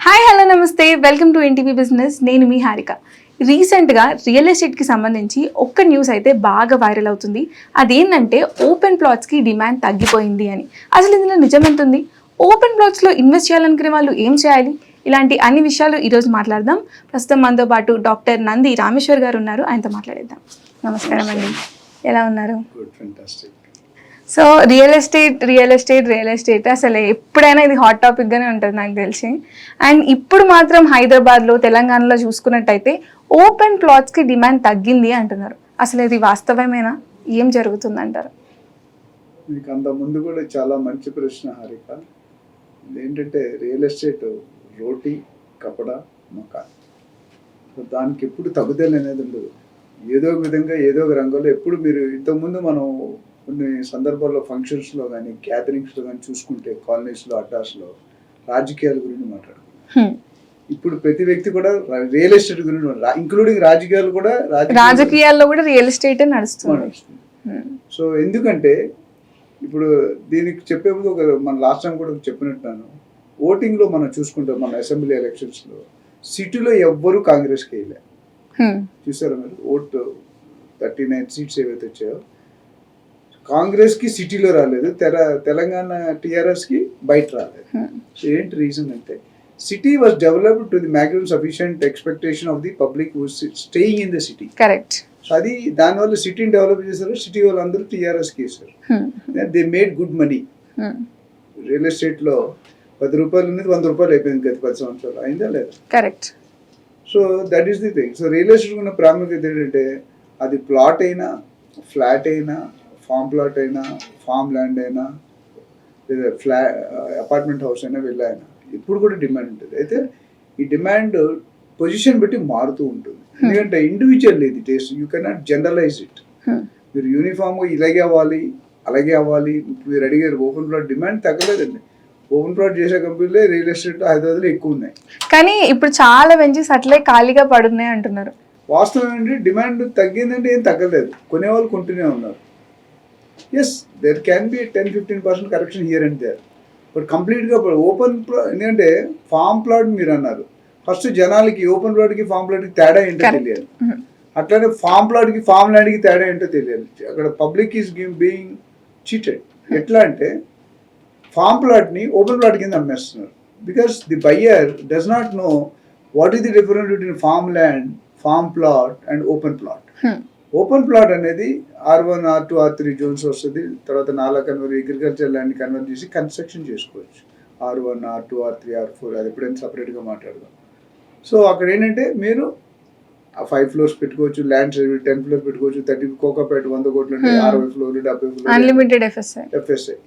Hi hello నమస్తే welcome to NTV business. నేను మీ హారిక. రీసెంట్గా రియల్ ఎస్టేట్కి సంబంధించి ఒక్క న్యూస్ అయితే బాగా వైరల్ అవుతుంది. అదేంటంటే ఓపెన్ ప్లాట్స్కి డిమాండ్ తగ్గిపోయింది అని. అసలు ఇందులో నిజం ఎంత ఉంది? ఓపెన్ ప్లాట్స్లో ఇన్వెస్ట్ చేయాలనుకునే వాళ్ళు ఏం చేయాలి? ఇలాంటి అన్ని విషయాలు ఈరోజు మాట్లాడదాం. ప్రస్తుతం మనతో పాటు డాక్టర్ నంది రామేశ్వర్ గారు ఉన్నారు. ఆయనతో మాట్లాడేద్దాం. నమస్కారం అండి, ఎలా ఉన్నారు? సో రియల్ ఎస్టేట్ అసలు ఎప్పుడైనా ఇది హాట్ టాపిక్గానే ఉంటుంది నాకు తెలిసి. అండ్ ఇప్పుడు మాత్రం హైదరాబాద్లో, తెలంగాణలో చూసుకున్నట్టయితే ఓపెన్ ప్లాట్స్కి డిమాండ్ తగ్గింది అంటున్నారు. అసలు ఇది వాస్తవమేనా? ఏం జరుగుతుందంటారు? మీకు అంత ముందు కూడా చాలా మంచి ప్రశ్న హారిక. ఏంటంటే రియల్ ఎస్టేట్ రోటీ, కపడా, మకాన్. దానికి ఎప్పుడు తగ్గుదల అనేది ఉండదు. ఏదో ఒక విధంగా ఏదో ఒక రంగంలో ఎప్పుడు మీరు ఇంతకుముందు మనం కొన్ని సందర్భాల్లో ఫంక్షన్స్లో కానీ గ్యాదరింగ్స్లో కానీ చూసుకుంటే కాలనీస్లో, అడ్డాస్లో రాజకీయాల గురించి మాట్లాడుకుంటాం. ఇప్పుడు ప్రతి వ్యక్తి కూడా రియల్ ఎస్టేట్ గురించి, ఇంక్లూడింగ్ రాజకీయాల్లో కూడా రియల్ ఎస్టేట్ నడుస్తుంది. సో ఎందుకంటే ఇప్పుడు దీనికి చెప్పే ముందు మన లాస్ట్ టైం కూడా చెప్పినట్టున్నాను, ఓటింగ్లో మనం చూసుకుంటాం. మన అసెంబ్లీ ఎలక్షన్స్లో సిటీలో ఎవ్వరూ కాంగ్రెస్కి వేయలే. చూసారా మీరు? ఓటు 39 సీట్స్ ఏవైతే వచ్చాయో కాంగ్రెస్కి సిటీలో రాలేదు, తెలంగాణ టీఆర్ఎస్కి బయట రాలేదు. సో ఏంటి రీజన్ అంటే city was developed to the maximum sufficient expectation of the public who staying in the city. Correct. So అది దానివల్ల సిటీని డెవలప్ చేశారు. సిటీ వాళ్ళందరూ టీఆర్ఎస్కి వేశారు. They made good money. Real ఎస్టేట్లో 10 రూపాయలు ఉన్నది 100 రూపాయలు అయిపోయింది గత 10 సంవత్సరాలు. అయిందా లేదా? Correct. So that is the thing. So real estate ఉన్న ప్రాముఖ్యత ఏంటంటే అది ప్లాట్ అయినా, ఫ్లాట్ అయినా, ఫామ్ ప్లాట్ అయినా, ఫామ్ ల్యాండ్ అయినా, లేదా అపార్ట్మెంట్ హౌస్ అయినా, విల్లా అయినా ఇప్పుడు కూడా డిమాండ్ ఉంటుంది. అయితే ఈ డిమాండ్ పొజిషన్ బట్టి మారుతూ ఉంటుంది. ఎందుకంటే ఇండివిజువల్ ఇది taste, you cannot generalize it. మీరు యూనిఫామ్గా ఇలాగే అవ్వాలి, అలాగే అవ్వాలి. మీరు అడిగారు ఓపెన్ ప్లాట్ డిమాండ్ తగ్గలేదండి. ఓపెన్ ప్లాట్ చేసే కంపెనీలే రియల్ ఎస్టేట్ హైదరాబాద్లో ఎక్కువ ఉన్నాయి. కానీ ఇప్పుడు చాలా వెంచర్స్ అట్లే ఖాళీగా పడున్నాయి అంటున్నారు. వాస్తవం ఏంటి, డిమాండ్ తగ్గిందంటే ఏం తగ్గలేదు, కొనేవాళ్ళు కొంటూనే ఉన్నారు. Yes, there can be 10-15% correction here and there, but కంప్లీట్గా ఓపెన్ ప్లాట్. ఎందుకంటే ఫామ్ ప్లాట్ మీరు అన్నారు, ఫస్ట్ జనాలకి ఓపెన్ ప్లాట్కి ఫామ్ ప్లాట్కి తేడా ఏంటో తెలియాలి. అట్లానే ఫామ్ ప్లాట్కి ఫామ్ ల్యాండ్కి తేడా ఏంటో తెలియాలి. అక్కడ పబ్లిక్ ఈజ్ బీయింగ్ చీటెడ్. ఎట్లా అంటే ఫామ్ ప్లాట్ని ఓపెన్ ప్లాట్ కింద అమ్మేస్తున్నారు. Because the buyer does not know what is the difference between farm land, farm plot and open plot. Open plot అనేది R1, R2, R3 జోన్స్ వస్తుంది. తర్వాత 4 convert agriculture land convert చేసి construction చేసుకోవచ్చు. R1, R2, R3, R4 అది ఎప్పుడైనా సపరేట్గా మాట్లాడదాం. So అక్కడ ఏంటంటే మీరు 5 ఫ్లోర్స్ పెట్టుకోవచ్చు, ల్యాండ్ 10 ఫ్లోర్స్ పెట్టుకోవచ్చు. 30 కోకాపేట 100 కోట్లు అంటే 60 ఫ్లోర్లు, 70 ఫ్లోర్లు, అన్లిమిటెడ్ ఎఫ్ఎస్ఐ.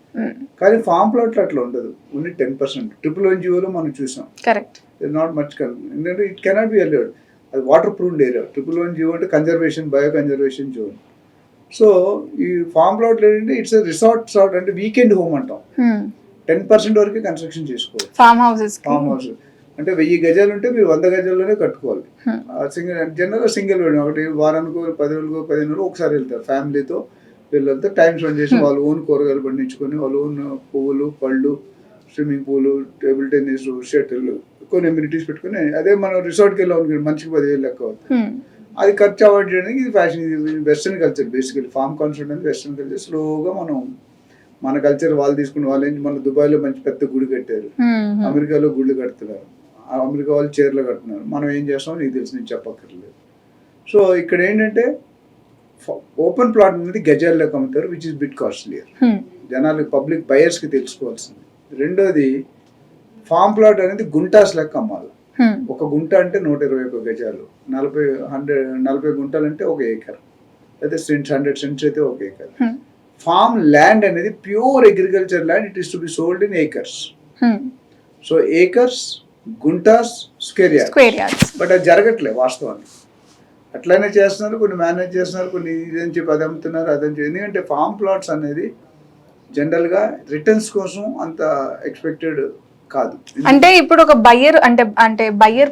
కానీ ఫామ్ ప్లాట్లో అట్లా ఉండదు, ఓన్లీ 10%. 111 మనం చూసాం. కరెక్ట్. Not much. ఎందుకంటే ఇట్ కెనాట్ బి అలౌడ్. అది వాటర్ ప్రూఫ్ ఏరియా. 111 అంటే conservation, bio conservation zone. So ఈ ఫామ్ ప్లాట్ ఏంటంటే ఇట్స్ రిసార్ట్ అంటే వీకెండ్ హోమ్ అంటాం. 10% వరకే కన్స్ట్రక్షన్ చేసుకోవాలి. ఫామ్ హౌస్ అంటే 1000 గజాలు ఉంటే మీరు 100 గజాల్లోనే కట్టుకోవాలి. Single bed. ఒకటి వారానికి 10 రోజులకు 15 రోజులు ఒకసారి వెళ్తారు ఫ్యామిలీతో, పిల్లలతో టైం స్పెండ్ చేసి వాళ్ళ ఓన్ కూరగాయలు పండించుకొని, వాళ్ళ ఓన్ పువ్వులు, పళ్ళు, swimming pool, table tennis, shuttle, కొన్ని ఎమ్యూనిటీస్ పెట్టుకుని అదే మనం రిసార్ట్కి వెళ్ళాం మంచిగా 10,000 లెక్క అవుతుంది. అది ఖర్చు అవాయిడ్ చేయడానికి ఇది ఫ్యాషన్, ఇది western culture. Basically farm concept అనేది వెస్ట్రన్ కల్చర్. స్లోగా మనం మన కల్చర్ వాళ్ళు తీసుకుని వాళ్ళు ఏంటి, మన దుబాయ్లో మంచి పెద్ద గుడి కట్టారు, అమెరికాలో గుళ్ళు కడుతున్నారు, అమెరికా వాళ్ళు చీరలు కడుతున్నారు. మనం ఏం చేస్తామో నీకు తెలిసి నేను చెప్పక్కర్లేదు. సో ఇక్కడ ఏంటంటే ఓపెన్ ప్లాట్ అనేది గజాల్లోకి అమ్ముతారు, విచ్ ఇస్ బిట్ కాస్ట్లియర్. జనాలు పబ్లిక్ బయర్స్కి తెలుసుకోవాల్సింది. రెండోది ఫామ్ ప్లాట్ అనేది గుంటాస్ లెక్క అమ్మాలి. ఒక గుంట అంటే 121 గజాలు, 40 గుంటలు అంటే 1 ఏకర్, అయితే 100 సెంట్స్ అయితే 1 ఏకర్. ఫామ్ ల్యాండ్ అనేది pure agriculture land. It is to be sold in acres. So acres, guntas, square yards. But అది జరగట్లేదు వాస్తవానికి. అట్లనే చేస్తున్నారు, కొన్ని మేనేజ్ చేస్తున్నారు, కొన్ని ఇదని చెప్పి అది అమ్ముతున్నారు, అదని చెప్పి. ఎందుకంటే ఫామ్ ప్లాట్స్ అనేది జనరల్గా రిటర్న్స్ కోసం అంత ఎక్స్పెక్టెడ్ కాదు. అంటే ఇప్పుడు ఒక బయ్యర్ అంటే బయ్యర్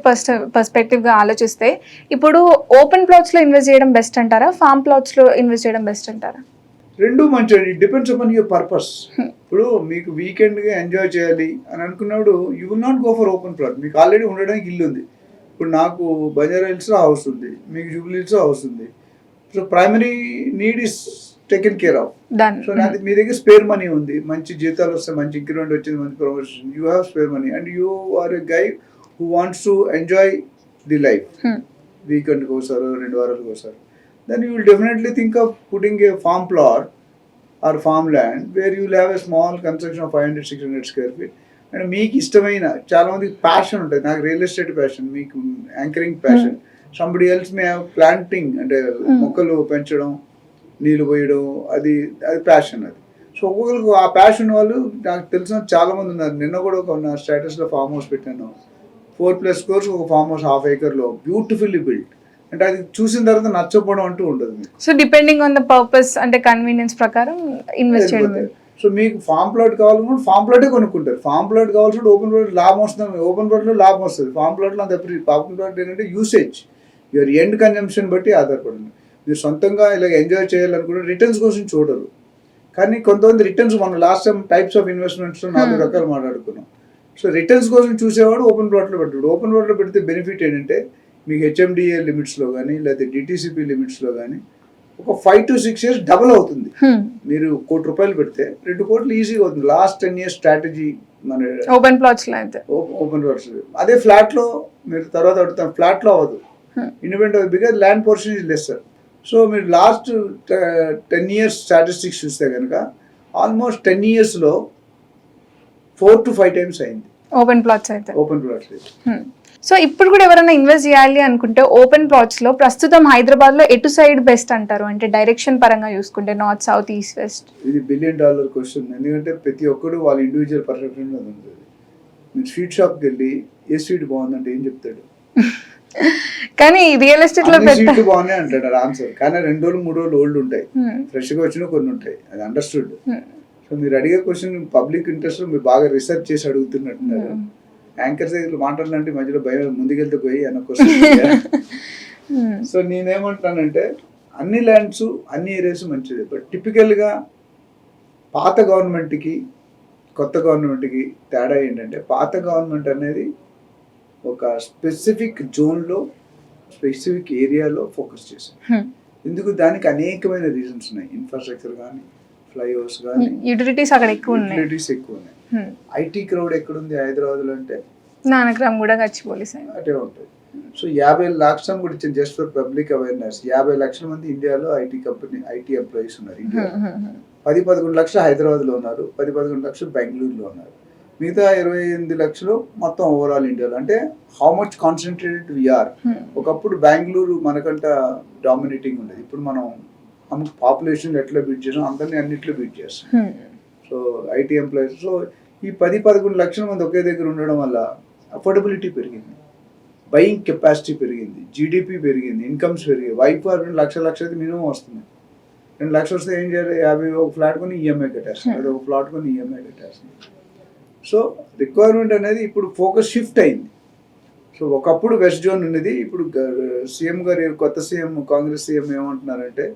పర్స్పెక్టివ్ గా ఆలోచిస్తే ఇప్పుడు ఓపెన్ ప్లాట్స్ లో ఇన్వెస్ట్ చేయడం బెస్ట్ అంటారా, ఫామ్ ప్లాట్స్ లో ఇన్వెస్ట్ చేయడం బెస్ట్ అంటారా? రెండు మంచి, it depends upon your purpose. ఇప్పుడు మీకు వీకెండ్గా ఎంజాయ్ చేయాలి అని అనుకున్నప్పుడు you will not go for open plot. మీకు ఆల్రెడీ ఉండడానికి ఇల్లు ఉంది. ఇప్పుడు నాకు బంజారా హిల్స్లో హౌస్ ఉంది, మీకు జూబ్లీ హిల్స్లో హౌస్ ఉంది. So primary need is taken care of. So అది మీ దగ్గర స్పేర్ మనీ ఉంది, మంచి జీతాలు వస్తాయి, మంచి ఇంక్రిమెంట్ వచ్చింది, మంచి promotion, you have spare money and you are a guy who wants to enjoy the life. వీకెండ్కి ఒకసారి 2 వారాలకు ఒకసారి, then you will definitely think of putting a farm plot or farmland where you will have a small construction of 500-600 square feet. And మీకు ఇష్టమైన, చాలా మందికి passion ఉంటుంది, నాకు రియల్ ఎస్టేట్ ప్యాషన్, మీకు anchoring passion, somebody else may have planting, అంటే మొక్కలు పెంచడం, నీళ్ళు పోయడం, అది ప్యాషన్. అది సో ఒక్కొక్కరికి ఆ ప్యాషన్ వాళ్ళు నాకు తెలిసిన చాలా మంది ఉన్నారు. నిన్న కూడా ఒక నా స్టేటస్లో ఫామ్ హౌస్ పెట్టాను, 4+ crores ఒక farm house 1/2 acre beautifully build. అంటే అది చూసిన తర్వాత నచ్చపోవడం అంటూ ఉండదు మీకు. So depending on the purpose, అంటే కన్వీనియన్స్ ప్రకారం ఇన్వెస్ట్ చేయడం. సో మీకు ఫామ్ ప్లాట్ కావాలనుకుంటే ఫామ్ ప్లాటే కొనుక్కుంటారు. ఫామ్ ప్లాట్ కావాల్సి ఓపెన్ ప్లాట్ లాభం వస్తుంది, ఓపెన్ ప్లాట్లో లాభం వస్తుంది. ఫామ్ ప్లాట్లో అంత ఓపెన్ ప్లాట్ ఏంటంటే యూసేజ్, యువర్ ఎండ్ కన్జంప్షన్ బట్టి ఆధారపడింది. మీరు సొంతంగా ఇలా ఎంజాయ్ చేయాలనుకుంటే రిటర్న్స్ కోసం చూడరు. కానీ కొంతమంది రిటర్న్స్, మనం లాస్ట్ టైం టైప్స్ ఆఫ్ ఇన్వెస్ట్మెంట్స్లో 4 రకాలు మాట్లాడుకున్నాం. సో రిటర్న్స్ కోసం చూసేవాడు ఓపెన్ ప్లాట్లో పెట్టాడు. ఓపెన్ ప్లాట్లో పెడితే బెనిఫిట్ ఏంటంటే మీకు హెచ్ఎండిఏ లిమిట్స్లో కానీ లేదా డిటీసీపీ లిమిట్స్లో కానీ ఒక 5 to 6 years డబుల్ అవుతుంది. మీరు ₹1 కోటి పెడితే 2 కోట్లు ఈజీగా అవుతుంది. లాస్ట్ 10 years స్ట్రాటజీ మన ఓపెన్ ప్లాట్స్లో అయితే. ఓపెన్ ప్లాట్స్ అదే ఫ్లాట్లో మీరు తర్వాత అడుగుతాం, ఫ్లాట్లో అవ్వదు. Independent because land portion is lesser. So మీరు లాస్ట్ 10 years స్టాటిస్టిక్స్ చూస్తే కనుక ఆల్మోస్ట్ 10 yearsలో 4 to 5 times అయింది ఓపెన్ ప్లాట్స్ అయితే. ఓపెన్ ప్లాట్స్ అయితే. సో ఇప్పుడు కూడా ఎవరైనా ఇన్వెస్ట్ చేయాలి అనుకుంటే ఓపెన్ ప్లాట్స్ లో ప్రస్తుతం హైదరాబాద్ లో ఎటు సైడ్ బెస్ట్ అంటారు? అంటే డైరెక్షన్ పరంగా చూసుకుంటే నార్త్, సౌత్, ఈస్ట్, వెస్ట్. ఇది $1 billion క్వశ్చన్. ఎందుకంటే ప్రతి ఒక్కడు వాళ్ళ ఇండివిజువల్ పర్సెప్షన్ ఉంటుంది. మీరు స్వీట్ షాప్కి వెళ్ళి ఏ స్వీట్ బాగుందంటే ఏం చెప్తాడు? కానీ రియల్ ఎస్టేట్ లో స్వీట్ బాగున్నాయి అంటాడు ఆన్సర్. కానీ 2 రోజులు 3 రోజులు ఓల్డ్ ఉంటాయి, ఫ్రెష్గా వచ్చిన కొన్ని ఉంటాయి, అది అండర్స్టూడ్. సో మీరు అడిగే క్వశ్చన్ పబ్లిక్ ఇంట్రెస్ట్ మీరు బాగా రీసెర్చ్ చేసి అడుగుతున్నట్టున్నారు. యాంకర్స్ దగ్గర మాట్లాడాలంటే మధ్యలో భయం, ముందుకెళ్తే పోయి అన్న క్వశ్చన్. సో నేనేమంటానంటే అన్ని ల్యాండ్స్ అన్ని ఏరియాస్ మంచిది. బట్ టిపికల్గా పాత గవర్నమెంట్కి కొత్త గవర్నమెంట్కి తేడా ఏంటంటే, పాత గవర్నమెంట్ అనేది ఒక స్పెసిఫిక్ జోన్లో స్పెసిఫిక్ ఏరియాలో ఫోకస్ చేశారు. ఎందుకు? దానికి అనేకమైన రీజన్స్ ఉన్నాయి. ఇన్ఫ్రాస్ట్రక్చర్ కానీ, ఫ్లైఓవర్స్ కానీ, యూటిలిటీస్ అక్కడ ఎక్కువ ఉన్నాయి. ఐటీ క్రౌడ్ ఎక్కడుంది హైదరాబాద్లో అంటే నానక్రామ్ కూడా గచ్చిబౌలి అటే ఉంటుంది. సో 50 lakhs కూడా ఇచ్చింది జస్ట్ ఫర్ పబ్లిక్ అవేర్నెస్. 50 లక్షల మంది ఇండియాలో ఐటీ ఎంప్లాయీస్ ఉన్నారు. ఇండియా 10-11 లక్షలు హైదరాబాద్లో ఉన్నారు, 10-11 లక్షలు బెంగళూరులో ఉన్నారు. మిగతా 28 లక్షలు మొత్తం ఓవరాల్ ఇండియాలో. అంటే హౌ మచ్ కాన్సన్ట్రేటెడ్ వీఆర్. ఒకప్పుడు బెంగళూరు మనకంట డామినేటింగ్ ఉండేది. ఇప్పుడు మనం పాపులేషన్ ఎట్లా బీట్ చేసాం అందరినీ అన్నిట్లో బీట్ చేస్తాం. So IT employees. సో ఈ 10-11 లక్షల మంది ఒకే దగ్గర ఉండడం వల్ల అఫోర్డబిలిటీ పెరిగింది, బయింగ్ కెపాసిటీ పెరిగింది, జీడిపి పెరిగింది, ఇన్కమ్స్ పెరిగాయి. వైఫ్ 2 లక్షలు అయితే మినిమం వస్తుంది. 2 లక్షలు వస్తే ఏం చేయాలి? 50 ఒక ఫ్లాట్ కొని ఈఎంఐ కట్టేస్తుంది, అది ఒక ప్లాట్ కొని ఈఎంఐ కట్టేస్తుంది. సో రిక్వైర్మెంట్ అనేది ఇప్పుడు ఫోకస్ షిఫ్ట్ అయింది. సో ఒకప్పుడు వెస్ట్ జోన్ ఉన్నది, ఇప్పుడు సీఎం గారు, కొత్త సీఎం, కాంగ్రెస్ సీఎం ఏమంటున్నారంటే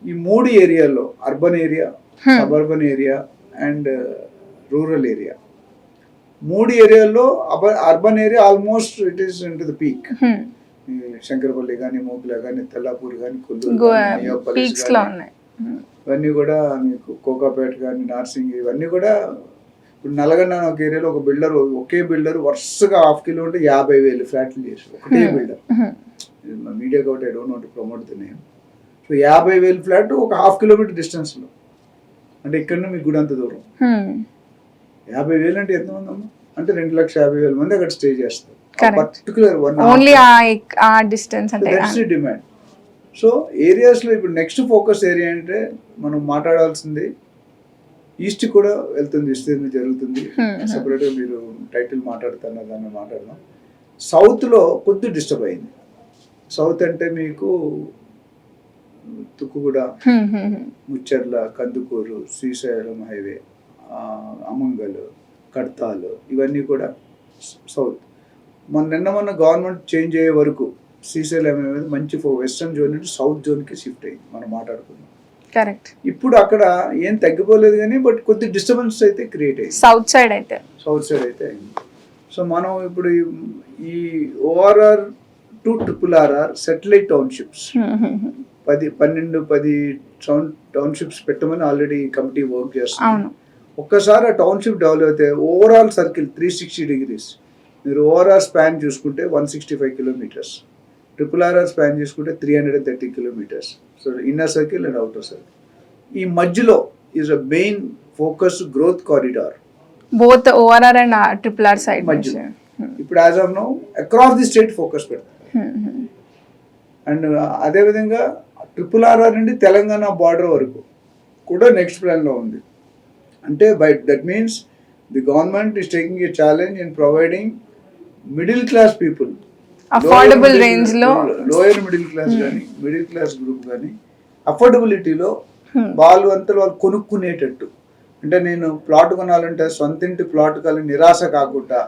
ఈ 3 ఏరియాల్లో urban area, suburban area and rural area, 3 ఏరియాల్లో urban area almost it is in to the peak. Shankarpally కానీ, మోకుల కానీ, తెల్లాపూర్ కానీ, కొల్లూరు, ఇవన్నీ కూడా మీకు కోకాపేట కానీ, నార్సింగ్, ఇవన్నీ కూడా. ఇప్పుడు నల్గొండ ఒక ఏరియాలో ఒక బిల్డర్, ఒకే బిల్డర్ వరుసగా 1/2 కిలోమీటర్ 50,000 ఫ్లాట్లు చేశారు. ఒకటే బిల్డర్. మీడియా కాబట్టి I don't want to promote the name. So 50,000 flat ఒక 1/2 కిలోమీటర్ డిస్టెన్స్లో. అంటే ఇక్కడ మీకు గుడి అంత దూరం. 50,000 అంటే ఎంతమంది అమ్మా? అంటే 2,50,000 మంది అక్కడ స్టే చేస్తారు. Particular demand. సో ఏరియాస్లో ఇప్పుడు నెక్స్ట్ ఫోకస్ ఏరియా అంటే మనం మాట్లాడాల్సింది ఈస్ట్ కూడా వెళ్తుంది, విస్తీర్ణం జరుగుతుంది. సపరేట్గా మీరు టైటిల్ మాట్లాడుతున్నారు, దాన్ని మాట్లాడదాం. సౌత్లో కొద్ది డిస్టర్బ్ అయింది. సౌత్ అంటే మీకు తుక్కుగూడ, ముచ్చర్ల, కందుకూరు, శ్రీశైలం హైవే, అమంగల్, కడతాలు, ఇవన్నీ కూడా సౌత్. మొన్న గవర్నమెంట్ చేంజ్ అయ్యే వరకు శ్రీశైలం అనేది మంచి వెస్టర్న్ జోన్ నుంచి సౌత్ జోన్కి షిఫ్ట్ అయింది. మనం మాట్లాడుకున్నాం. కరెక్ట్. ఇప్పుడు అక్కడ ఏం తగ్గిపోలేదు కానీ బట్ కొద్ది డిస్టర్బెన్స్ అయితే క్రియేట్ అయింది సౌత్ సైడ్ అయితే. అయింది. సో మనం ఇప్పుడు ఈ ORR to RRR satellite townships 10 townships పెట్టమని ఆల్రెడీ కమిటీ వర్క్ చేస్తుంది. ఒక్కసారి ఆ టౌన్షిప్ డెవలప్ అయితే ఓవరాల్ సర్కిల్ 360 degrees మీరు ఓఆర్ఆర్ స్పాన్ చూసుకుంటే 165 kilometers, RRR స్పాన్ చూసుకుంటే 330 kilometers. So inner circle and outer circle ఈ మధ్యలో is a main focus growth corridor both ORR and RRR side మధ్యలో. ఇప్పుడు as of now across the state focus పెడతారు. And అదేవిధంగా RRR నుండి Telangana border వరకు కూడా నెక్స్ట్ ప్లాన్లో ఉంది. అంటే by that means the government is taking a challenge in providing middle class people affordable range లో, లోయర్ మిడిల్ క్లాస్ కానీ మిడిల్ క్లాస్ గ్రూప్ కానీ అఫోర్డబిలిటీలో వాళ్ళు అంతా వాళ్ళు కొనుక్కునేటట్టు. అంటే నేను ప్లాట్ కొనాలంటే సొంతింటి ప్లాట్ కలిగి నిరాశ కాకుండా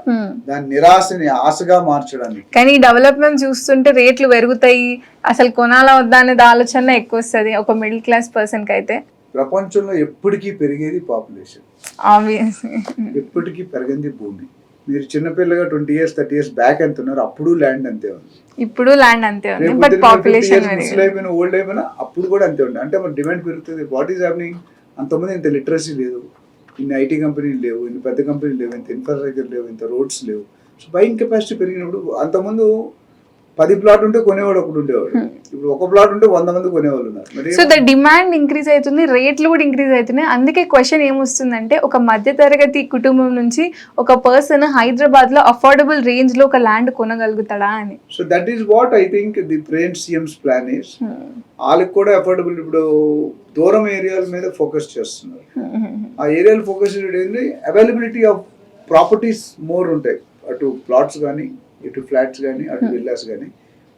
దాని నిరాశని ఆశగా మార్చడానికి. కానీ డెవలప్మెంట్ చూస్తుంటే రేట్లు పెరుగుతాయి, అసలు కొనాలా వద్దా అనేది ఆలోచన ఎక్కువ వస్తుంది ఒక మిడిల్ క్లాస్ పర్సన్ కి. అయితే ప్రపంచంలో ఎప్పటికీ పెరిగేది పాపులేషన్, ఆబ్వియస్లీ ఎప్పటికీ పెరిగింది భూమి. మీరు చిన్నపిల్లగా 20 years 30 years బ్యాక్ ఎంత ఉన్నారు, అప్పుడు ల్యాండ్ అంతే ఉంది, ఇప్పుడు ల్యాండ్ అంతే ఉంది. బట్ పాపులేషన్ అయిపోయినా ఓల్డ్ అయిపోయినా అప్పుడు కూడా అంతే ఉంది. అంటే మరి డిమాండ్ పెరుగుతుంది. What is happening? అంతమంది ఇంత లిటరసీ లేదు, ఇన్ని ఐటీ కంపెనీలు లేవు, ఇన్ని పెద్ద కంపెనీలు లేవు, ఇంత ఇన్ఫ్రాస్ట్రక్చర్ లేవు, ఇంత రోడ్స్ లేవు. సో బయింగ్ కెపాసిటీ పెరిగినప్పుడు అంతకుముందు 10 ప్లాట్ ఉంటే కొనేవాడు ఒకడు ఉండేవాడు, ఇప్పుడు ఒక ప్లాట్ ఉంటే 100 మంది కొనేవాళ్ళు ఉన్నారు. సో ద డిమాండ్ ఇంక్రీజ్ అవుతుంది, రేట్లు కూడా ఇంక్రీజ్ అవుతున్నాయి. అందుకే క్వశ్చన్ ఏమొస్తుందంటే ఒక మధ్య తరగతి కుటుంబం నుంచి ఒక పర్సన్ హైదరాబాద్ లో అఫోర్డబుల్ రేంజ్ లో ఒక ల్యాండ్ కొనగలుగుతాడా అని. So that is what I think the brain CMs plan is. వాళ్ళకి కూడా అఫోర్డబుల్ ఇప్పుడు దూరం ఏరియాల మీద ఫోకస్ చేస్తున్నారు. ఆ ఏరియాలో ఫోకస్ ఏంటి, అవైలబిలిటీ ఆఫ్ ప్రాపర్టీస్ మోర్ ఉంటాయి, అటు ప్లాట్స్ కానీ ఇటు ఫ్లాట్స్ కానీ అటు విల్లాస్ కానీ.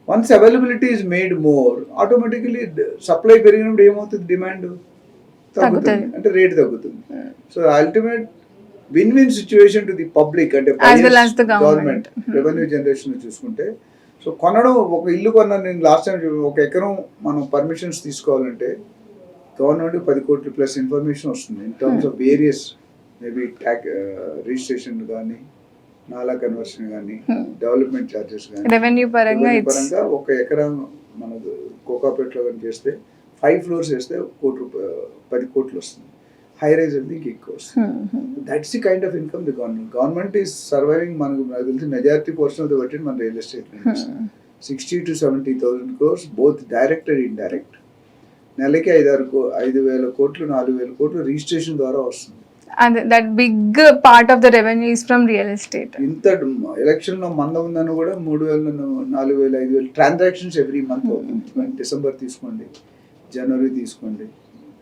Once availability is made more, automatically supply పెరిగినప్పుడు ఏమవుతుంది, డిమాండ్ తగ్గుతుంది, అంటే రేట్ తగ్గుతుంది. So ultimate win win situation to the public, అంటే గవర్నమెంట్ రెవెన్యూ జనరేషన్ చూసుకుంటే. సో కొనడం, ఒక ఇల్లు కొన్నాను నేను లాస్ట్ టైం, ఒక ఎకరం మనం పర్మిషన్స్ తీసుకోవాలంటే గవర్నమెంట్ 10 కోట్లు ప్లస్ ఇన్ఫర్మేషన్ వస్తుంది in terms of various maybe registration కానీ, నాలా కన్వర్షన్ కానీ, డెవలప్మెంట్ ఛార్జెస్ కానీ, రెవెన్యూ పరంగా ఒక ఎకరం మన కోకాపేటలో కానీ చేస్తే 5 floors వేస్తే 10 కోట్లు వస్తుంది. హై రైజ్ అంటే ఇంక ఎక్కువ వస్తుంది. That's the kind of income the government is surviving. మనకు తెలిసి majority portion of the budget మన real estate 60,000 to 70,000 crores both direct and indirect. నెలకి 5,000 కోట్లు 4,000 కోట్లు రిజిస్ట్రేషన్ ద్వారా వస్తుంది. And that big part of the revenue is from real estate. ఇంత election లో మంద ఉందని కూడా 3,000 4,000 5,000 ట్రాన్సాక్షన్స్ ఎవ్రీ మంత్. డిసెంబర్ తీసుకోండి, జనవరి తీసుకోండి,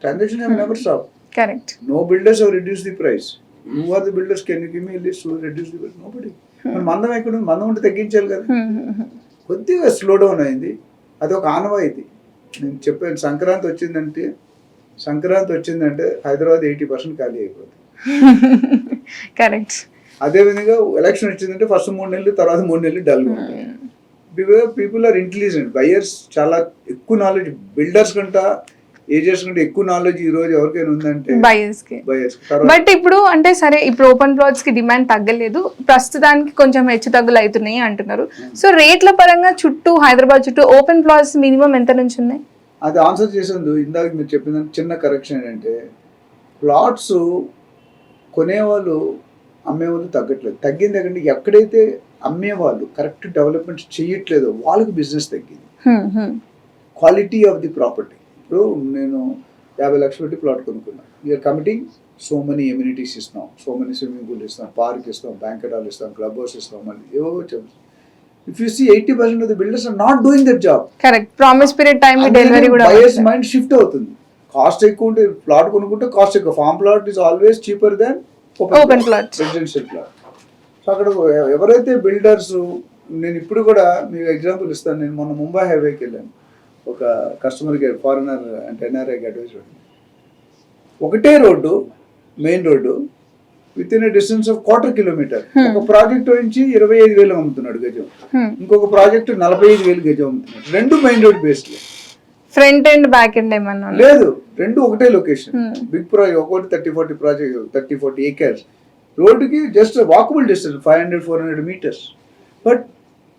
transaction have never stop. Correct. No builders have reduce the price. Who are the builders? Can you give me list who reduce the price? Nobody. మందం ఎక్కడ ఉంది? మందం ఉంటే తగ్గించాలి కదా. కొద్దిగా స్లో డౌన్ అయింది, అది ఒక ఆనవాయితీ. నేను చెప్పాను, సంక్రాంతి వచ్చిందంటే హైదరాబాద్ 80% ఖాళీ అయిపోతుంది. కరెక్ట్. అదేవిధంగా ఎలక్షన్ వచ్చిందంటే ఫస్ట్ 3 నెలలు, తర్వాత 3 నెలలు డల్గా ఉంటాయి. పీపుల్ ఆర్ ఇంటెలిజెంట్, బయర్స్ చాలా ఎక్కువ నాలెడ్జ్, బిల్డర్స్ కంటే ఏజెంట్స్ కంటే ఎక్కువ నాలెడ్జ్ ఈ రోజు ఎవరికైనా ఉందంటే బయర్స్ కి. బట్ ఇప్పుడు అంటే సరే, ఇప్పుడు ఓపెన్ ప్లాట్స్ కి డిమాండ్ తగ్గలేదు, ప్రస్తుతానికి కొంచెం హెచ్చు తగ్గులు అవుతున్నాయి అంటున్నారు. సో రేట్ల పరంగా హైదరాబాద్ చుట్టూ ఓపెన్ ప్లాట్స్ మినిమం ఎంత నుంచి ఉన్నాయి? అది ఆన్సర్ చేసేందు ఇందాక మీరు చెప్పిన చిన్న కరెక్షన్ ఏంటంటే, ప్లాట్స్ కొనేవాళ్ళు అమ్మేవాళ్ళు తగ్గట్లేదు. తగ్గింది ఎక్కడంటే ఎక్కడైతే అమ్మేవాళ్ళు కరెక్ట్ డెవలప్మెంట్ చేయట్లేదో వాళ్ళకి బిజినెస్ తగ్గింది. Quality of the property. ఇప్పుడు నేను 50 లక్షలు పెట్టి ప్లాట్ కొనుక్కున్నాను. You're committing so many amenities ఇస్తాం, సో మెనీ స్విమ్మింగ్ పూల్ ఇస్తాం, పార్క్ ఇస్తాం, బ్యాంకెట్ హాల్ ఇస్తాం, క్లబ్ హౌస్ ఇస్తాం, మళ్ళీ ఏవో చెప్తాం. If you see 80% of the builders are not doing their job. Correct. Promise period time delivery kuda buyers mind shift అవుతుంది. Cost ఎక్కువ ఉంటే ప్లాట్ కొనుక్కుంటే కాస్ట్ ఎక్కువ. Farm plot is always cheaper than open plot, residential plot. So అక్కడ ఎవరైతే builders, నేను ఇప్పుడు కూడా మీకు ఎగ్జాంపుల్ ఇస్తాను. నేను మొన్న ముంబై హైవేకి వెళ్ళాను, ఒక కస్టమర్కి ఫారినర్ అంటే ఎన్ఆర్ఐకి అడ్వైజ్. ఒకటే road, main road, with in distance of 1/4 kilometer. ఒక ప్రాజెక్ట్ నుంచి 25,000 అమ్ముతున్నాడు గజం, ఇంకొక ప్రాజెక్ట్ 45,000 గజం అమ్ముతున్నాడు. రెండు main road based. Front and back end ఏమన్నా ఉందా? లేదు, రెండు ఒకటే లొకేషన్. Hmm. బిగ్ ప్రాజెక్ట్ ఒకటి 30-40 ప్రాజెక్ట్ 30-40 ఏకర్స్ రోడ్డుకి just walkable distance 500-400 meters. But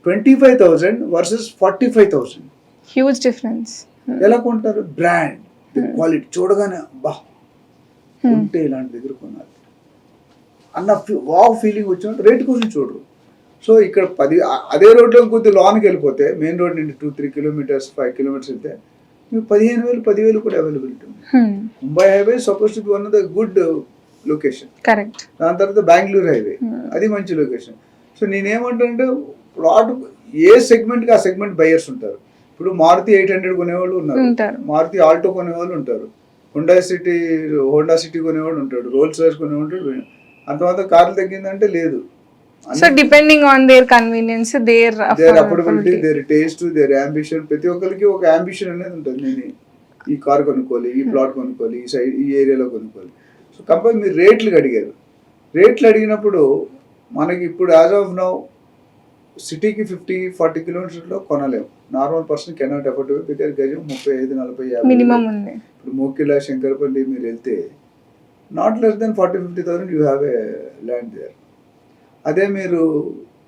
25,000 versus 45,000. Huge difference. ఎలా కొంటారు? బ్రాండ్ క్వాలిటీ చూడగానే బా ఉంటే ఇలాంటి దగ్గర కొనాలి అన్న వావ్ ఫీలింగ్ వచ్చినట్టు రేట్ కోసం చూడరు. సో ఇక్కడ అదే రోడ్లో కొద్ది లోనికి వెళ్ళిపోతే మెయిన్ రోడ్ నుండి 2-3 kilometers 5 kilometers వెళ్తే మీకు 15,000 కూడా అవైలబిలిటీ ఉంది. Mumbai highway suppose to be one of the good location. Correct. దాని తర్వాత బెంగళూరు హైవే, అది మంచి లొకేషన్. సో నేనేమంటానంటే ప్లాట్ ఏ సెగ్మెంట్కి ఆ సెగ్మెంట్ బయర్స్ ఉంటారు. ఇప్పుడు మారుతి 800 కొనేవాళ్ళు ఉన్నారు, మారుతి ఆల్టో కొనేవాళ్ళు ఉంటారు, హోండా సిటీ కొనేవాడు ఉంటాడు, రోల్స్ రాయ్స్ కొనేవాడు. అంతమంది కార్లు తగ్గిందంటే లేదు. So depending on their convenience, their affordability, their taste, their ambition. ప్రతి ఒక్కరికి ఒక అంబిషన్ అనేది ఉంటుంది. నేను ఈ కార్ కొనుక్కోవాలి, ఈ ప్లాట్ కొనుక్కోవాలి, ఈ సైడ్ ఈ ఏరియాలో కొనుక్కోవాలి. సో కంపల్సరీ మీరు రేట్లు అడిగారు. రేట్లు అడిగినప్పుడు మనకి ఇప్పుడు యాజ్ ఆఫ్ నౌ సిటీకి 50-40 kilometers కొనలేము. Normal person cannot afford because గజం 35-40-50 మినిమం ఉంది. ఇప్పుడు మోకిలా, శంకరపల్లి మీరు వెళ్తే not less than 40,000-50,000 you have a land there. అదే మీరు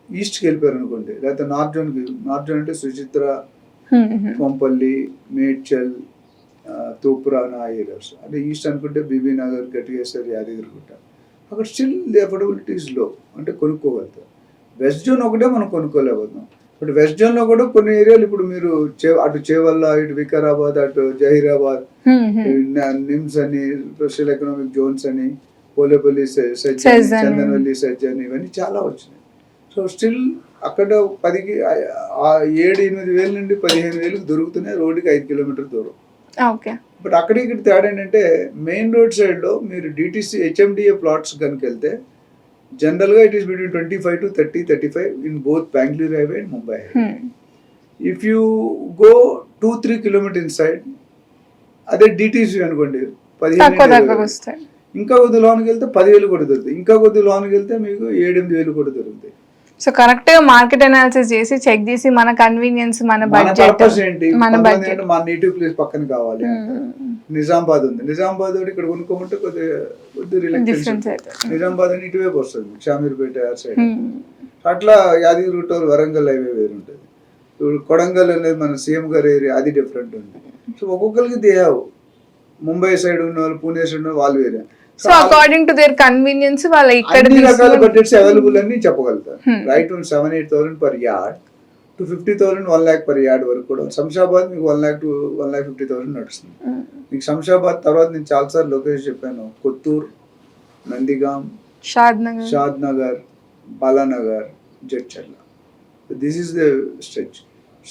ఈస్ట్కి వెళ్ళిపోయారు అనుకోండి, లేకపోతే నార్త్ జోన్ అంటే సుచిత్ర, కొంపల్లి, మేడ్చల్, తూప్రాన్ ఆ ఏరియాస్. అంటే ఈస్ట్ అనుకుంటే బీబీ నగర్, గట్టిగేశ్వర్, యాదగిరిగుట్ట, అక్కడ still the affordability is low, అంటే కొనుక్కోగలుగుతారు. వెస్ట్ జోన్ ఒకటే మనం కొనుక్కోలేకపోతున్నాం. బట్ వెస్ట్ జోన్లో కూడా కొన్ని ఏరియాలు ఇప్పుడు మీరు అటు చేవల్ల, ఇటు వికారాబాద్, అటు జహీరాబాద్, నిమ్స్ అని, స్పెషల్ ఎకనామిక్ జోన్స్ అని, పోలేపల్లి సెజ్, చందనవల్లి సెజ్ అని, ఇవన్నీ చాలా వచ్చినాయి. సో స్టిల్ అక్కడ 7-8 వేల నుండి 15,000 దొరుకుతున్నాయి రోడ్డుకి 5 kilometers దూరం. బట్ అక్కడ ఇక్కడ తేడా ఏంటంటే మెయిన్ రోడ్ సైడ్లో మీరు డిటిసి హెచ్ఎండిఏ ప్లాట్స్ కనుక వెళ్తే జనరల్గా it is between 25 to 30-35 in both Bengaluru highway and Mumbai highway. If you go 2-3 kilometers inside, అదే డిటిసి అనుకోండి 15,000, ఇంకా కొద్ది లోనికి వెళ్తే 10,000 కూడా దొరుకుతాయి, ఇంకా కొద్ది లోనికి వెళ్తే మీకు 7-8,000 కూడా దొరుకుతాయి. సో కరెక్ట్ గా మార్కెట్ అనాలిసిస్ చేసి చెక్ చేసి మన కన్వీనియన్స్, మన బడ్జెట్ ఏంటి, మన నేటివ్ ప్లేస్ పక్కన కావాలి. నిజామాబాద్ ఉంది, నిజామాబాద్ ఇక్కడ కొనుక్కోమంటే కొద్ది రిలాక్సేషన్. నిజామాబాద్ అని ఇటువైపు వస్తుంది, షామీర్పేట సైడ్. అట్లా యాదగిరి, వరంగల్ హైవే వేరు ఉంటుంది. ఇప్పుడు కొడంగల్ అనేది మన సీఎం గారి ఏరియా, అది డిఫరెంట్ ఉంది. సో ఒక్కొక్కరికి దే హ్యావ్, ముంబై సైడ్ ఉన్న వాళ్ళు, పూణే సైడ్ ఉన్న వాళ్ళు వేరే. So according to their convenience వాళ్ళు ఇక్కడ అన్ని రకాల బడ్జెట్స్ అవైలబుల్ అని చెప్పగలుగుతారు. Right 7-8,000 per yard to 50,000 1 lakh per yard వరకు కూడా. శంషాబాద్ మీకు 1 lakh to 1,50,000 నడుస్తుంది. మీకు శంషాబాద్ తర్వాత నేను చాలాసార్లు లొకేషన్ చెప్పాను, Kothur, Nandigama, Shad Nagar, Balanagar, Jadcherla. This is the stretch.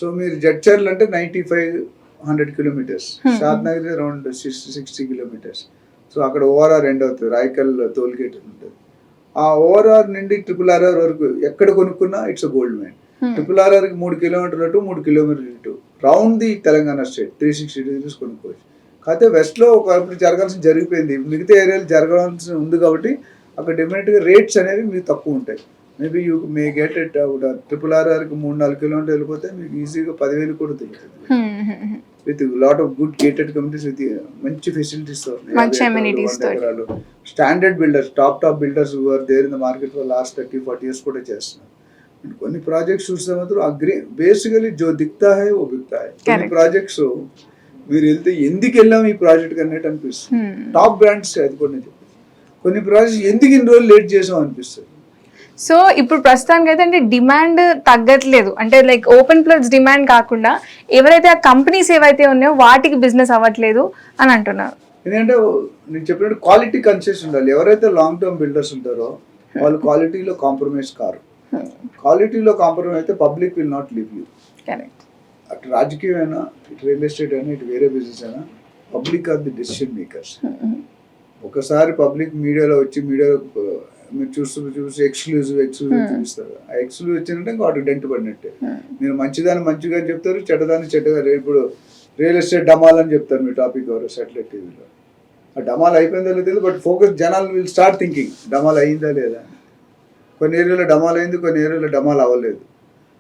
So మీరు జడ్చర్ల అంటే 95-100 kilometers, Shad Nagar around 60 kilometers. So అక్కడ ఓఆర్ఆర్ ఎండ్ అవుతుంది, రాయకల్ టోల్ గేట్ ఉంటుంది. ఆ ఓఆర్ఆర్ నుండి RRR వరకు ఎక్కడ కొనుక్కున్నా ఇట్స్ అ గోల్డ్ మైన్. RRRకి 3 kilometers అటు 3 kilometers ఇటు round the Telangana state 360 degrees కొనుక్కోవచ్చు. కాకపోతే వెస్ట్లో ఒకప్పుడు జరగాల్సిన జరిగిపోయింది, మిగతా ఏరియాలు జరగాల్సి ఉంది కాబట్టి అక్కడ డెఫినెట్గా రేట్స్ అనేవి మీకు తక్కువ ఉంటాయి. Maybe you may get it RRRకి 3-4 kilometers వెళ్ళిపోతే మీకు ఈజీగా 10,000 కూడా దొరుకుతుంది. With lot of good gated communities, with మంచి facilities, standard builders, top builders are there in the market for last 30-40 years కూడా చేస్తున్నారు. కొన్ని ప్రాజెక్ట్స్ చూస్తే మాత్రం బేసికలీ జో దిక్తా హై ఓ బిక్తా హై. కొన్ని ప్రాజెక్ట్స్ మీరు వెళ్తే ఎందుకు వెళ్ళాం ఈ ప్రాజెక్ట్ అన్నట్టు అనిపిస్తుంది. టాప్ బ్రాండ్స్ అది కూడా నేను చెప్పాను. కొన్ని ప్రాజెక్ట్స్ ఎందుకు ఇన్ని రోజులు లేట్ చేసాం అనిపిస్తుంది. సో ఇప్పుడు ప్రస్తుతానికి అయితే అంటే డిమాండ్ తగ్గట్లేదు, అంటే లైక్ ఓపెన్ ప్లాట్స్ డిమాండ్ కాకుండా ఎవరైతే ఆ కంపెనీస్ ఏవైతే ఉన్నాయో వాటికి బిజినెస్ అవ్వట్లేదు అని అంటున్నారు. ఎందుకంటే నేను చెప్పినట్టు క్వాలిటీ కన్షియస్ ఉండాలి. ఎవరైతే లాంగ్ టర్మ్ బిల్డర్స్ ఉంటారో వాళ్ళు క్వాలిటీలో కాంప్రమైజ్ కారు. క్వాలిటీలో కాంప్రమైజ్ అయితే public will not live you. అటు రాజకీయం అయినా, ఇటు రియల్ ఎస్టేట్ అయినా, ఇటు వేరే బిజినెస్ అయినా public are the decision makers. ఒకసారి పబ్లిక్ మీడియాలో వచ్చి మీరు చూసి ఎక్స్క్లూజివ్ చూపిస్తారు. ఆ ఎక్స్క్లూజివ్ వచ్చిందంటే వాటికి డెంట్ పడినట్టే. మీరు మంచిదాన్ని మంచిగా చెప్తారు, చెడ్డదాన్ని చెడ్డగా. ఇప్పుడు రియల్ ఎస్టేట్ డమాల్ అని చెప్తారు మీ టాపిక్ ఎవరు సాటిలైట్ టీవీలో. ఆ డమాల్ అయిపోయిందో లేదు, బట్ ఫోకస్ జనాలు విల్ స్టార్ట్ థింకింగ్ డమాల్ అయిందా లేదా. కొన్ని ఏరియాలో డమాల్ అయింది, కొన్ని ఏరియాలో డమాల్ అవ్వలేదు.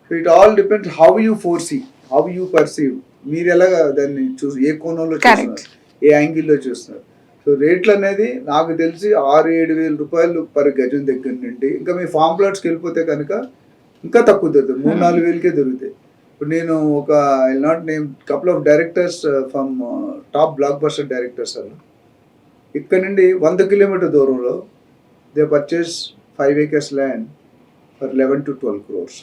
So it all depends how you foresee, how you perceive. మీరు ఎలాగా దాన్ని ఏ కోణంలో చూస్తున్నారు, ఏ యాంగిల్లో చూస్తున్నారు. సో రేట్లు అనేది నాకు తెలిసి 6-7 వేల రూపాయలు పర్ గజం దగ్గర నుండి, ఇంకా మీ ఫామ్ ప్లాట్స్కి వెళ్ళిపోతే కనుక ఇంకా తక్కువ దొరుకుతుంది, 3-4 వేలకే దొరుకుతాయి. ఇప్పుడు నేను ఒక I not name couple of directors from top block buster directors అలా ఇక్కడ నుండి 100 కిలోమీటర్ దూరంలో they purchase 5 acres land for 11 to 12 crores.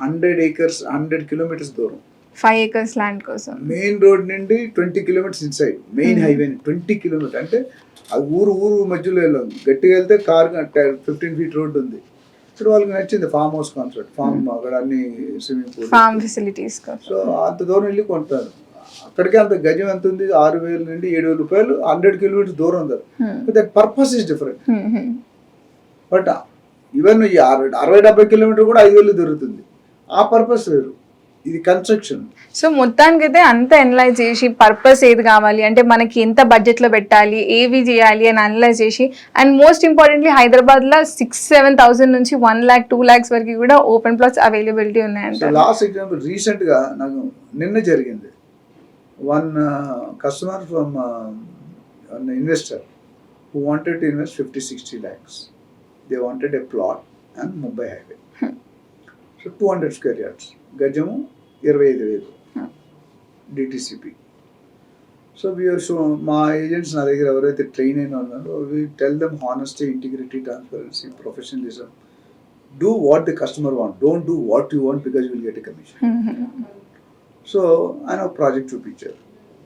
100 acres, 100 kilometers దూరం, 5 acres ల్యాండ్ కోసం. మెయిన్ రోడ్ నుండి 20 kilometers inside main highway 20 kilometers. అంటే అది ఊరు మధ్యలో వెళ్ళాం, గట్టిగా వెళ్తే కార్ 15 feet రోడ్ ఉంది. ఇప్పుడు వాళ్ళకి నచ్చింది ఫామ్ హౌస్ కాన్సెప్ట్, ఫామ్ అక్కడ అన్ని swimming pool, farm facilities. So అంత దూరం వెళ్ళి కొంటారు. అక్కడికి అంత గజం ఎంత ఉంది, 6,000 నుండి 7,000 రూపాయలు, 100 kilometers దూరం ఉంది. That purpose is different. But even 60-70 kilometers కూడా 5,000 దొరుకుతుంది, ఆ పర్పస్ వేరు, ఇది కన్స్ట్రక్షన్. సో మొత్తానికైతే అంత అనలైజ్ చేసి పర్పస్ ఏది కావాలి అంటే మనకి ఎంత బడ్జెట్లో పెట్టాలి, ఏవి చేయాలి అని అనలైజ్ చేసి, అండ్ మోస్ట్ ఇంపార్టెంట్లీ హైదరాబాద్లో 6-7 thousand నుంచి 1 lakh 2 lakhs వరకు కూడా ఓపెన్ ప్లాట్స్ అవైలబిలిటీ ఉన్నాయంట. లాస్ట్ ఎగ్జాంపుల్ రీసెంట్గా నాకు నిన్న జరిగింది. One customer from investor who wanted to invest 50-60 lakhs. They wanted a plot on Mumbai highway. So 200 square yards. గజము 25,000 డిటిసిపి. సో మా ఏజెంట్స్ నా దగ్గర ఎవరైతే ట్రైన్ అయిన ఉన్నారో we tell them honesty, integrity, transparency, professionalism. Do what the customer want, don't do what you want because you will get a commission. So ఆయన ఒక project చూపించారు,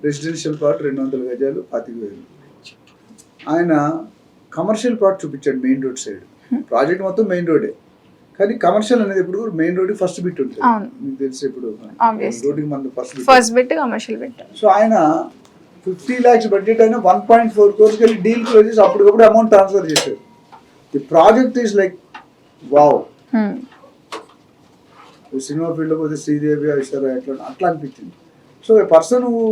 రెసిడెన్షియల్ ప్లాట్ 200 గజాలు 25,000. ఆయన కమర్షియల్ ప్లాట్ చూపించాడు మెయిన్ రోడ్ సైడ్. ప్రాజెక్ట్ మొత్తం main రోడే, కానీ commercial అనేది ఇప్పుడు మెయిన్ రోడ్ ఫస్ట్ బిట్ ఉంటుంది, మీకు తెలిసి ఇప్పుడు రోడ్కి మన first bit commercial bit. So ఆయన 50 lakhs బడ్జెట్ అయినా 1.4 crores వెళ్ళి డీల్ క్లోజ్ చేసి అప్పటికప్పుడు అమౌంట్ ట్రాన్స్ఫర్ చేశారు. The project is like wow. Cinema field లో పోతే శ్రీదేవి ఐశ్వర్య అట్లా అనిపించింది. So a person who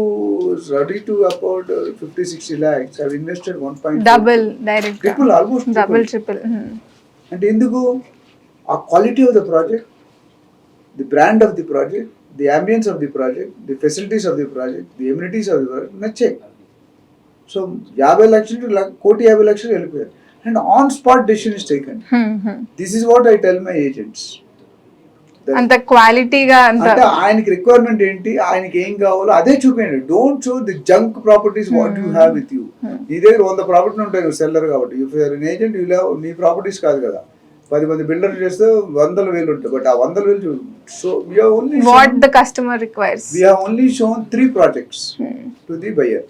is ready to afford 50-60 lakhs have invested 1.4 double direct triple, almost triple. And ఎందుకు ఆ quality of the project, the brand of the project, the ambience of the project, the facilities of the project, the amenities of the project నచ్చాయి. So 50 lakhs to 1,50,00,000 వెళ్ళిపోయారు. And on spot decision is taken. This is what I tell my agents. అంత క్వాలిటీగా అంటే ఆయనకి requirement ఏంటి, ఆయనకి ఏం కావాలో అదే చూపించండి. Don't show the junk properties what you have with you. నీ దగ్గర 100 ప్రాపర్టీ ఉంటాయి సెల్లర్ కాబట్టి. If you're an agent you have, నీ ప్రాపర్టీస్ కాదు కదా, 10 మంది బిల్డర్ చేస్తే 100,000 ఉంటాయి. బట్ ఆ 100,000 so we have only what the customer requires. We have only shown 3 projects to the buyer.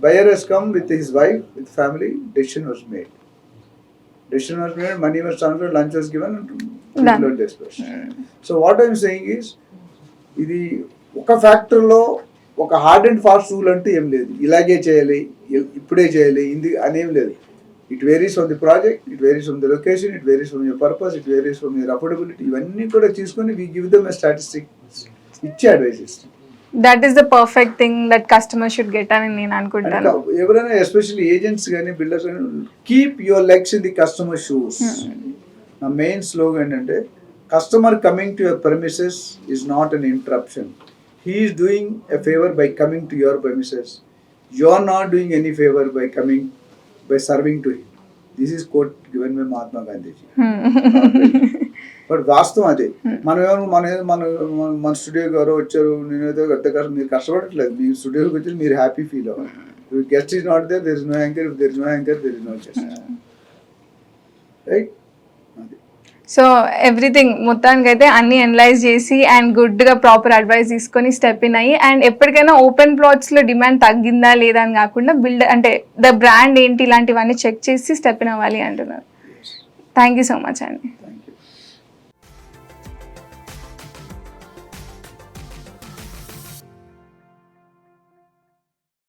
Buyer has come with his wife, with family. Decision was made. Money was transferred, lunch was given, and loan disbursed. So what I am saying is, ఇది ఒక ఫ్యాక్టరీలో ఒక hard and fast rule అంటూ ఏం లేదు, ఇలాగే చేయాలి, ఇప్పుడే చేయాలి ఇది అనేం లేదు. It varies from the project, it varies from the location, it varies from your purpose, it varies from your affordability. ఇవన్నీ కూడా తీసుకొని we give them a statistics ఇచ్చి అడ్వైస్ ఇస్తాం. That is the perfect thing that customer should get అని నేను అనుకుంటాను. ఎవరైనా especially agents కానీ బిల్డర్స్ కానీ, keep your legs in the customer shoes. నా మెయిన్ స్లోగన్ ఏంటంటే, customer coming to your premises is not an interruption. He is doing a favour by coming to your premises. You are not doing any favour by coming by serving to him. This is quote given by Mahatma Gandhi ji. But వాస్తవం అదే. మన స్టూడియోకి ఎవరో వచ్చారు, నేనేదో మీరు కష్టపడట్లేదు, మీ స్టూడియోకి వచ్చి మీరు హ్యాపీ ఫీల్ అవ్వాలి. Guest is not there, there is no anchor, if there is no anchor there is no guest, right? So everything మొత్తానికి అయితే అన్ని అనలైజ్ చేసి అండ్ గుడ్గా ప్రాపర్ అడ్వైస్ తీసుకొని స్టెప్ ఇన్ అయ్యి, అండ్ ఎప్పటికైనా ఓపెన్ ప్లాట్స్లో డిమాండ్ తగ్గిందా లేదా అని కాకుండా బిల్డ్ అంటే ద బ్రాండ్ ఏంటి ఇలాంటివన్నీ చెక్ చేసి స్టెప్ ఇన్ అవ్వాలి అంటున్నారు. థ్యాంక్ యూ సో మచ్ అండి.